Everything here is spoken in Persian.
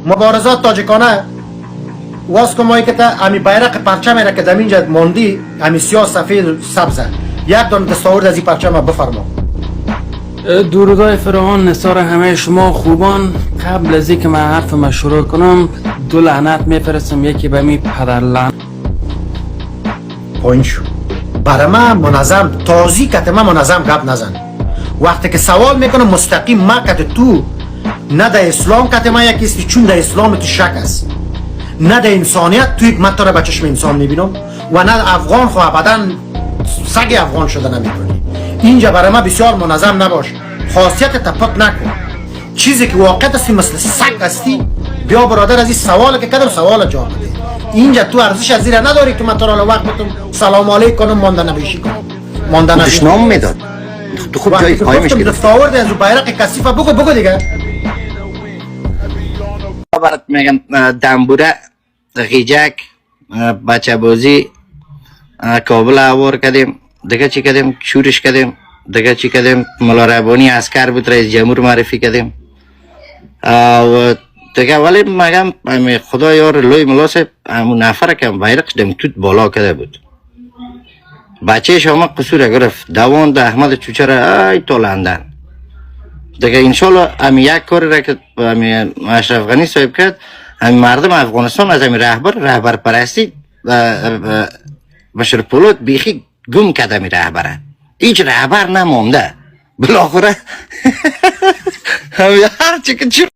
مبارزات تاجیکانه واس کمایی که تا امی بیرق پرچم را که در اینجا ماندی امی سیاه سفید سبزه یک دانه دستاورد از این پرچم بفرما. درودای فراوان نثار همه شما خوبان. قبل از اینکه من حرفم شروع کنم دو لعنت میفرستم، یکی به می پدر لعنت پوینت شو. برای من منظم تازی کت من منظم گپ نزن. وقتی که سوال میکنم مستقیم ما کت تو نه در اسلام کت ما یکیستی، چون در اسلام تو شک است، نه در انسانیت تو یک مت را به چشم انسان میبینم و نه افغان خو ابدا سگ افغان شده نمیکنی. اینجا برای ما بسیار منظم نباش، خاصیت تپک نکن، چیزی که واقعیت هستی مثل سگ هستی. بیا برادر از این سوال که کدم سوال جواب بده. اینجا تو ارزش از زیرا نداری که من تو را وقت بتم سلام علیکم کنم مانده نبیشی کنم. مانده نبیشی نام میداد. تو خوب جای قایمش کردی. دستاورد از بیرق کثیفه بگو دیگه. برات میگم دنبوره، غیجک، بچه بازی، کابل آور کردیم، دیگه چی کردیم؟ شورش کردیم، دیگه چی کردیم؟ ملا ربانی عسکر بود، رئیس جمهور معرفی کردیم. و دیگه ولی میگم خدا یار لوی ملاسه همون نفر که بیرقش دم توت بالا کرده بود. بچه شما قصور گرفت دوان ده احمد چوچه را ای تو لندن. دیگه انشالله امی یک کار را که امی اشرف غنی صاحب کرد، امی مردم افغانستان از امی رهبر پرستی بشر پولوت بیخی گم کرد امی رهبره. هیچ رهبر نمونده بالاخره. هر چی که